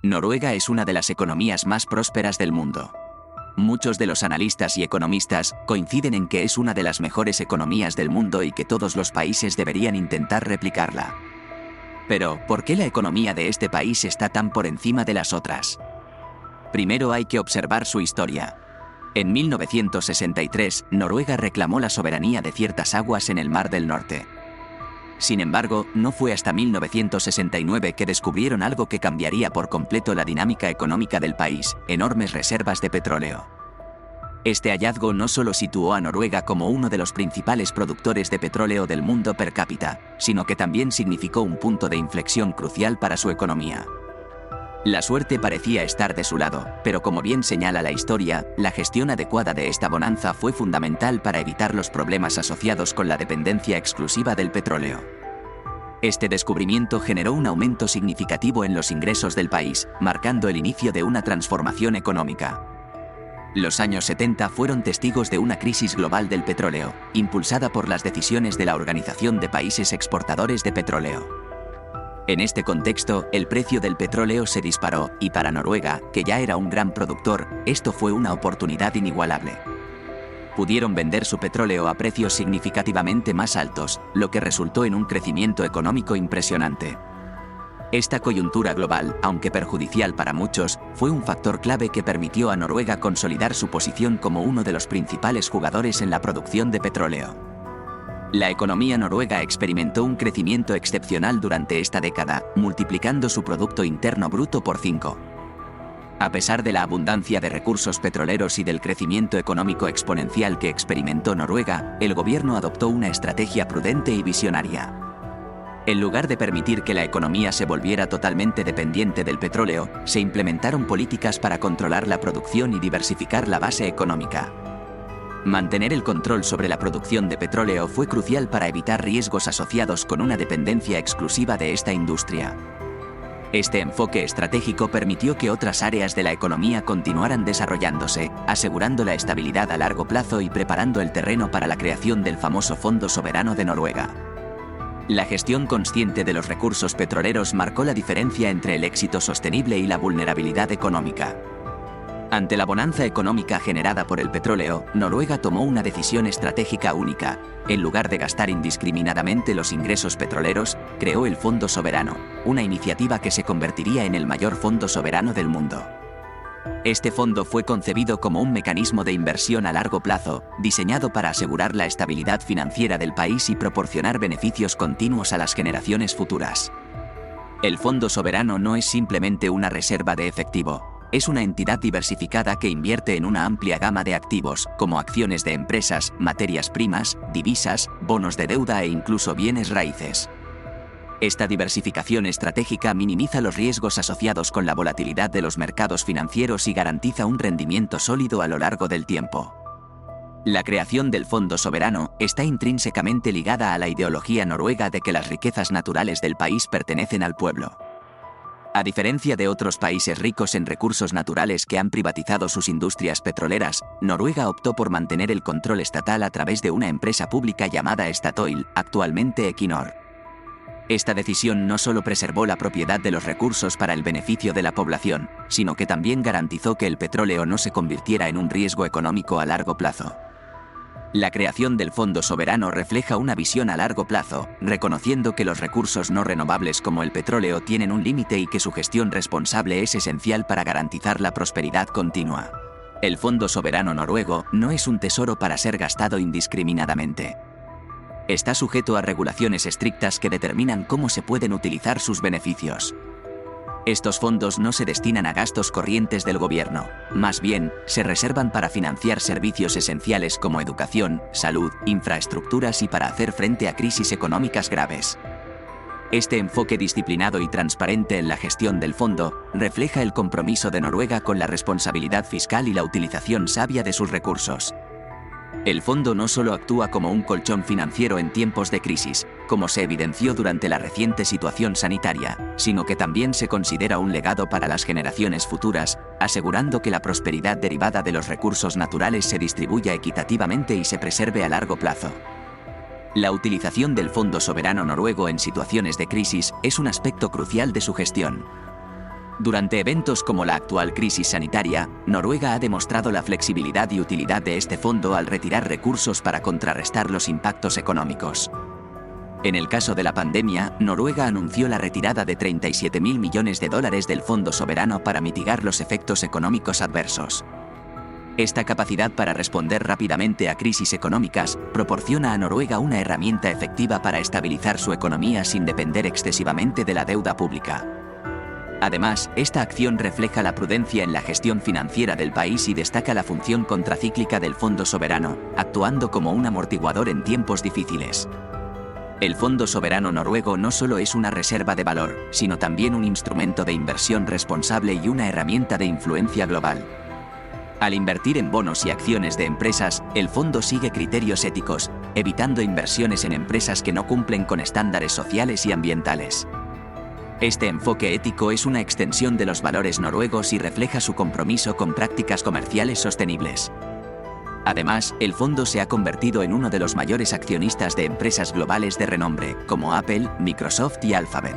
Noruega es una de las economías más prósperas del mundo. Muchos de los analistas y economistas coinciden en que es una de las mejores economías del mundo y que todos los países deberían intentar replicarla. Pero, ¿por qué la economía de este país está tan por encima de las otras? Primero hay que observar su historia. En 1963, Noruega reclamó la soberanía de ciertas aguas en el Mar del Norte. Sin embargo, no fue hasta 1969 que descubrieron algo que cambiaría por completo la dinámica económica del país: enormes reservas de petróleo. Este hallazgo no solo situó a Noruega como uno de los principales productores de petróleo del mundo per cápita, sino que también significó un punto de inflexión crucial para su economía. La suerte parecía estar de su lado, pero como bien señala la historia, la gestión adecuada de esta bonanza fue fundamental para evitar los problemas asociados con la dependencia exclusiva del petróleo. Este descubrimiento generó un aumento significativo en los ingresos del país, marcando el inicio de una transformación económica. Los años 70 fueron testigos de una crisis global del petróleo, impulsada por las decisiones de la Organización de Países Exportadores de Petróleo. En este contexto, el precio del petróleo se disparó, y para Noruega, que ya era un gran productor, esto fue una oportunidad inigualable. Pudieron vender su petróleo a precios significativamente más altos, lo que resultó en un crecimiento económico impresionante. Esta coyuntura global, aunque perjudicial para muchos, fue un factor clave que permitió a Noruega consolidar su posición como uno de los principales jugadores en la producción de petróleo. La economía noruega experimentó un crecimiento excepcional durante esta década, multiplicando su Producto Interno Bruto por 5. A pesar de la abundancia de recursos petroleros y del crecimiento económico exponencial que experimentó Noruega, el gobierno adoptó una estrategia prudente y visionaria. En lugar de permitir que la economía se volviera totalmente dependiente del petróleo, se implementaron políticas para controlar la producción y diversificar la base económica. Mantener el control sobre la producción de petróleo fue crucial para evitar riesgos asociados con una dependencia exclusiva de esta industria. Este enfoque estratégico permitió que otras áreas de la economía continuaran desarrollándose, asegurando la estabilidad a largo plazo y preparando el terreno para la creación del famoso Fondo Soberano de Noruega. La gestión consciente de los recursos petroleros marcó la diferencia entre el éxito sostenible y la vulnerabilidad económica. Ante la bonanza económica generada por el petróleo, Noruega tomó una decisión estratégica única. En lugar de gastar indiscriminadamente los ingresos petroleros, creó el Fondo Soberano, una iniciativa que se convertiría en el mayor fondo soberano del mundo. Este fondo fue concebido como un mecanismo de inversión a largo plazo, diseñado para asegurar la estabilidad financiera del país y proporcionar beneficios continuos a las generaciones futuras. El Fondo Soberano no es simplemente una reserva de efectivo. Es una entidad diversificada que invierte en una amplia gama de activos, como acciones de empresas, materias primas, divisas, bonos de deuda e incluso bienes raíces. Esta diversificación estratégica minimiza los riesgos asociados con la volatilidad de los mercados financieros y garantiza un rendimiento sólido a lo largo del tiempo. La creación del Fondo Soberano está intrínsecamente ligada a la ideología noruega de que las riquezas naturales del país pertenecen al pueblo. A diferencia de otros países ricos en recursos naturales que han privatizado sus industrias petroleras, Noruega optó por mantener el control estatal a través de una empresa pública llamada Statoil, actualmente Equinor. Esta decisión no solo preservó la propiedad de los recursos para el beneficio de la población, sino que también garantizó que el petróleo no se convirtiera en un riesgo económico a largo plazo. La creación del Fondo Soberano refleja una visión a largo plazo, reconociendo que los recursos no renovables como el petróleo tienen un límite y que su gestión responsable es esencial para garantizar la prosperidad continua. El Fondo Soberano noruego no es un tesoro para ser gastado indiscriminadamente. Está sujeto a regulaciones estrictas que determinan cómo se pueden utilizar sus beneficios. Estos fondos no se destinan a gastos corrientes del gobierno, más bien, se reservan para financiar servicios esenciales como educación, salud, infraestructuras y para hacer frente a crisis económicas graves. Este enfoque disciplinado y transparente en la gestión del fondo refleja el compromiso de Noruega con la responsabilidad fiscal y la utilización sabia de sus recursos. El fondo no solo actúa como un colchón financiero en tiempos de crisis, como se evidenció durante la reciente situación sanitaria, sino que también se considera un legado para las generaciones futuras, asegurando que la prosperidad derivada de los recursos naturales se distribuya equitativamente y se preserve a largo plazo. La utilización del Fondo Soberano noruego en situaciones de crisis es un aspecto crucial de su gestión. Durante eventos como la actual crisis sanitaria, Noruega ha demostrado la flexibilidad y utilidad de este fondo al retirar recursos para contrarrestar los impactos económicos. En el caso de la pandemia, Noruega anunció la retirada de $37.000 millones del Fondo Soberano para mitigar los efectos económicos adversos. Esta capacidad para responder rápidamente a crisis económicas proporciona a Noruega una herramienta efectiva para estabilizar su economía sin depender excesivamente de la deuda pública. Además, esta acción refleja la prudencia en la gestión financiera del país y destaca la función contracíclica del Fondo Soberano, actuando como un amortiguador en tiempos difíciles. El Fondo Soberano noruego no solo es una reserva de valor, sino también un instrumento de inversión responsable y una herramienta de influencia global. Al invertir en bonos y acciones de empresas, el fondo sigue criterios éticos, evitando inversiones en empresas que no cumplen con estándares sociales y ambientales. Este enfoque ético es una extensión de los valores noruegos y refleja su compromiso con prácticas comerciales sostenibles. Además, el fondo se ha convertido en uno de los mayores accionistas de empresas globales de renombre, como Apple, Microsoft y Alphabet.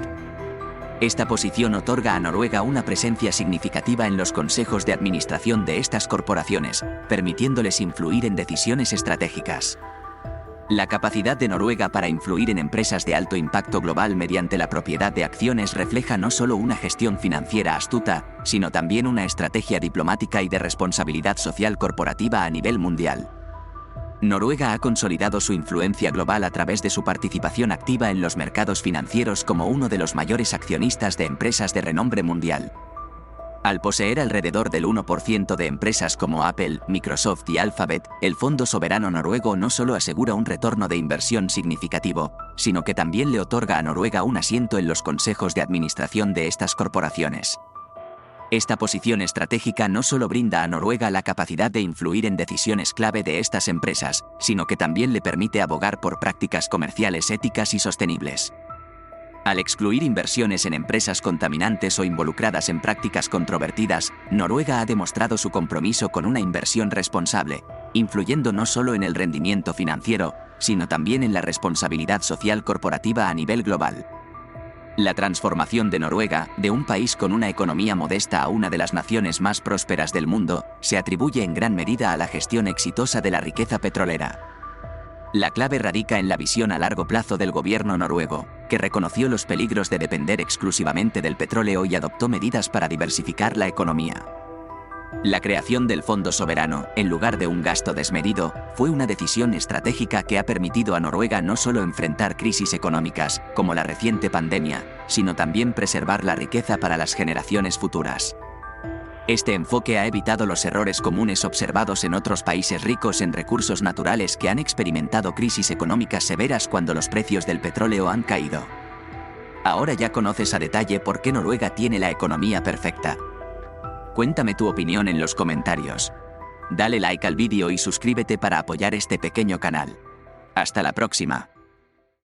Esta posición otorga a Noruega una presencia significativa en los consejos de administración de estas corporaciones, permitiéndoles influir en decisiones estratégicas. La capacidad de Noruega para influir en empresas de alto impacto global mediante la propiedad de acciones refleja no solo una gestión financiera astuta, sino también una estrategia diplomática y de responsabilidad social corporativa a nivel mundial. Noruega ha consolidado su influencia global a través de su participación activa en los mercados financieros como uno de los mayores accionistas de empresas de renombre mundial. Al poseer alrededor del 1% de empresas como Apple, Microsoft y Alphabet, el Fondo Soberano noruego no solo asegura un retorno de inversión significativo, sino que también le otorga a Noruega un asiento en los consejos de administración de estas corporaciones. Esta posición estratégica no solo brinda a Noruega la capacidad de influir en decisiones clave de estas empresas, sino que también le permite abogar por prácticas comerciales éticas y sostenibles. Al excluir inversiones en empresas contaminantes o involucradas en prácticas controvertidas, Noruega ha demostrado su compromiso con una inversión responsable, influyendo no solo en el rendimiento financiero, sino también en la responsabilidad social corporativa a nivel global. La transformación de Noruega, de un país con una economía modesta a una de las naciones más prósperas del mundo, se atribuye en gran medida a la gestión exitosa de la riqueza petrolera. La clave radica en la visión a largo plazo del gobierno noruego, que reconoció los peligros de depender exclusivamente del petróleo y adoptó medidas para diversificar la economía. La creación del Fondo Soberano, en lugar de un gasto desmedido, fue una decisión estratégica que ha permitido a Noruega no solo enfrentar crisis económicas, como la reciente pandemia, sino también preservar la riqueza para las generaciones futuras. Este enfoque ha evitado los errores comunes observados en otros países ricos en recursos naturales que han experimentado crisis económicas severas cuando los precios del petróleo han caído. Ahora ya conoces a detalle por qué Noruega tiene la economía perfecta. Cuéntame tu opinión en los comentarios. Dale like al vídeo y suscríbete para apoyar este pequeño canal. Hasta la próxima.